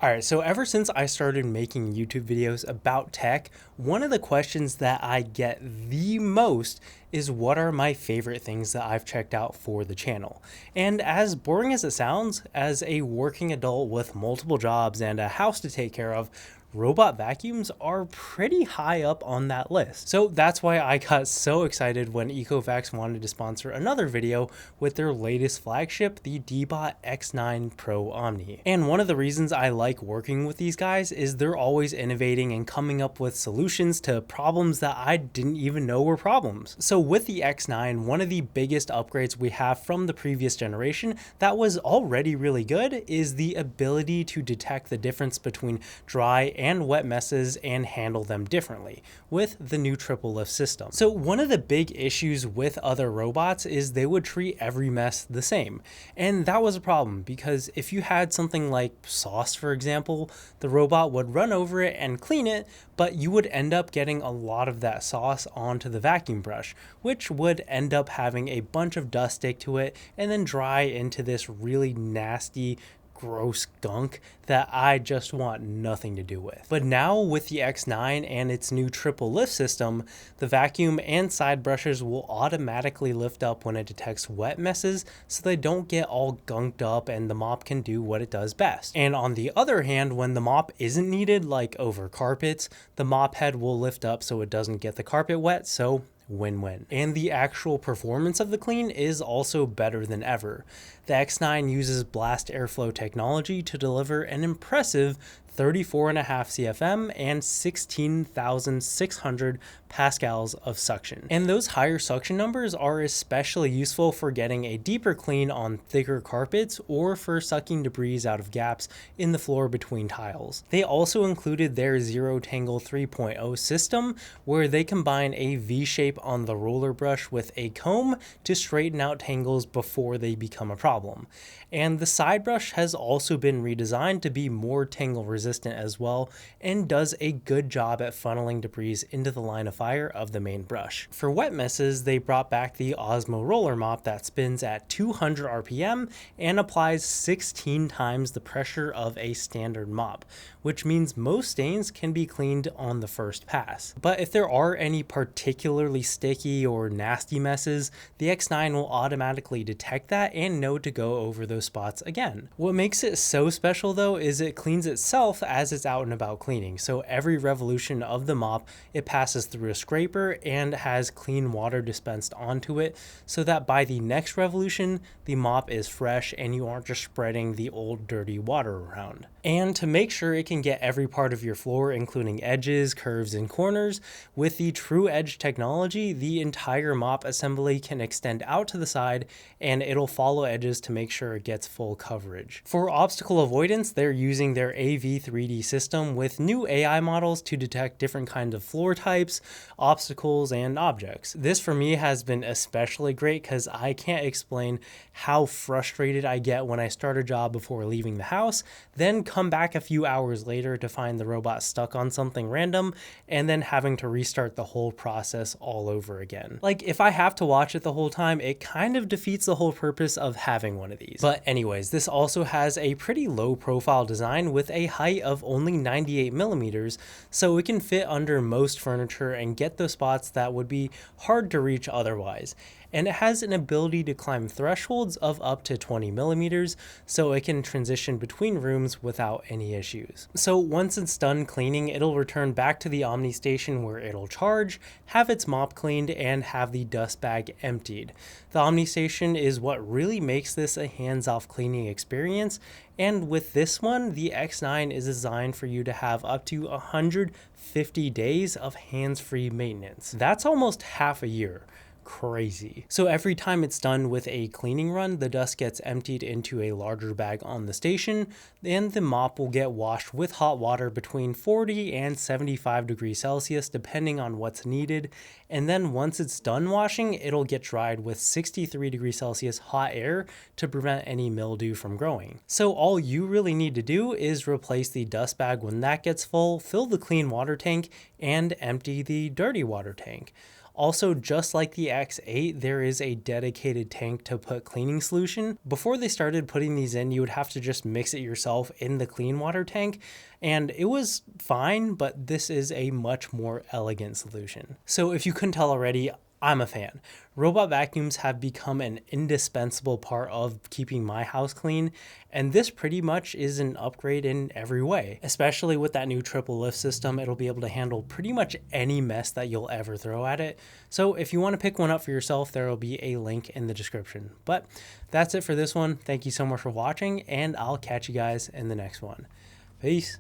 Alright, so ever since I started making YouTube videos about tech, one of the questions that I get the most is what are my favorite things that I've checked out for the channel. And as boring as it sounds, as a working adult with multiple jobs and a house to take care of, robot vacuums are pretty high up on that list. So that's why I got so excited when Ecovacs wanted to sponsor another video with their latest flagship, the Deebot X9 Pro Omni. And one of the reasons I like working with these guys is they're always innovating and coming up with solutions to problems that I didn't even know were problems. So with the X9, one of the biggest upgrades we have from the previous generation that was already really good is the ability to detect the difference between dry and wet messes and handle them differently with the new triple lift system. So one of the big issues with other robots is they would treat every mess the same. And that was a problem because if you had something like sauce, for example, the robot would run over it and clean it, but you would end up getting a lot of that sauce onto the vacuum brush, which would end up having a bunch of dust stick to it and then dry into this really nasty, gross gunk that I just want nothing to do with. But now with the X9 and its new triple lift system, the vacuum and side brushes will automatically lift up when it detects wet messes so they don't get all gunked up and the mop can do what it does best. And on the other hand, when the mop isn't needed, like over carpets, the mop head will lift up so it doesn't get the carpet wet, so win-win. And the actual performance of the clean is also better than ever. The X9 uses blast airflow technology to deliver an impressive 34.5 CFM and 16,600 pascals of suction. And those higher suction numbers are especially useful for getting a deeper clean on thicker carpets or for sucking debris out of gaps in the floor between tiles. They also included their Zero Tangle 3.0 system, where they combine a V-shape on the roller brush with a comb to straighten out tangles before they become a problem. And the side brush has also been redesigned to be more tangle resistant as well, and does a good job at funneling debris into the line of fire of the main brush. For wet messes, they brought back the Osmo roller mop that spins at 200 RPM and applies 16 times the pressure of a standard mop, which means most stains can be cleaned on the first pass. But if there are any particularly sticky or nasty messes, the X9 will automatically detect that and know to go over those spots again. What makes it so special though is it cleans itself as it's out and about cleaning. So every revolution of the mop, it passes through a scraper and has clean water dispensed onto it so that by the next revolution, the mop is fresh and you aren't just spreading the old dirty water around. And to make sure it can get every part of your floor, including edges, curves, and corners, with the True Edge technology, the entire mop assembly can extend out to the side and it'll follow edges to make sure it gets full coverage. For obstacle avoidance, they're using their AV3D system with new AI models to detect different kinds of floor types, obstacles, and objects. This for me has been especially great because I can't explain how frustrated I get when I start a job before leaving the house, then come back a few hours later to find the robot stuck on something random, and then having to restart the whole process all over again. Like, if I have to watch it the whole time, it kind of defeats the whole purpose of having one of these. But anyways, this also has a pretty low profile design with a height of only 98 millimeters, so it can fit under most furniture and get those spots that would be hard to reach otherwise. And it has an ability to climb thresholds of up to 20 millimeters, so it can transition between rooms without any issues. So once it's done cleaning, it'll return back to the Omni station where it'll charge, have its mop cleaned, and have the dust bag emptied. The Omni station is what really makes this a hands-off cleaning experience, and with this one, the X9 is designed for you to have up to 150 days of hands-free maintenance. That's almost half a year. Crazy. So every time it's done with a cleaning run, the dust gets emptied into a larger bag on the station, and the mop will get washed with hot water between 40 and 75 degrees Celsius depending on what's needed, and then once it's done washing, it'll get dried with 63 degrees Celsius hot air to prevent any mildew from growing. So all you really need to do is replace the dust bag when that gets full, fill the clean water tank, and empty the dirty water tank. Also, just like the X8, there is a dedicated tank to put cleaning solution. Before they started putting these in, you would have to just mix it yourself in the clean water tank, and it was fine, but this is a much more elegant solution. So if you couldn't tell already, I'm a fan. Robot vacuums have become an indispensable part of keeping my house clean, and this pretty much is an upgrade in every way. Especially with that new triple lift system, it'll be able to handle pretty much any mess that you'll ever throw at it. So if you want to pick one up for yourself, there will be a link in the description. But that's it for this one. Thank you so much for watching, and I'll catch you guys in the next one. Peace.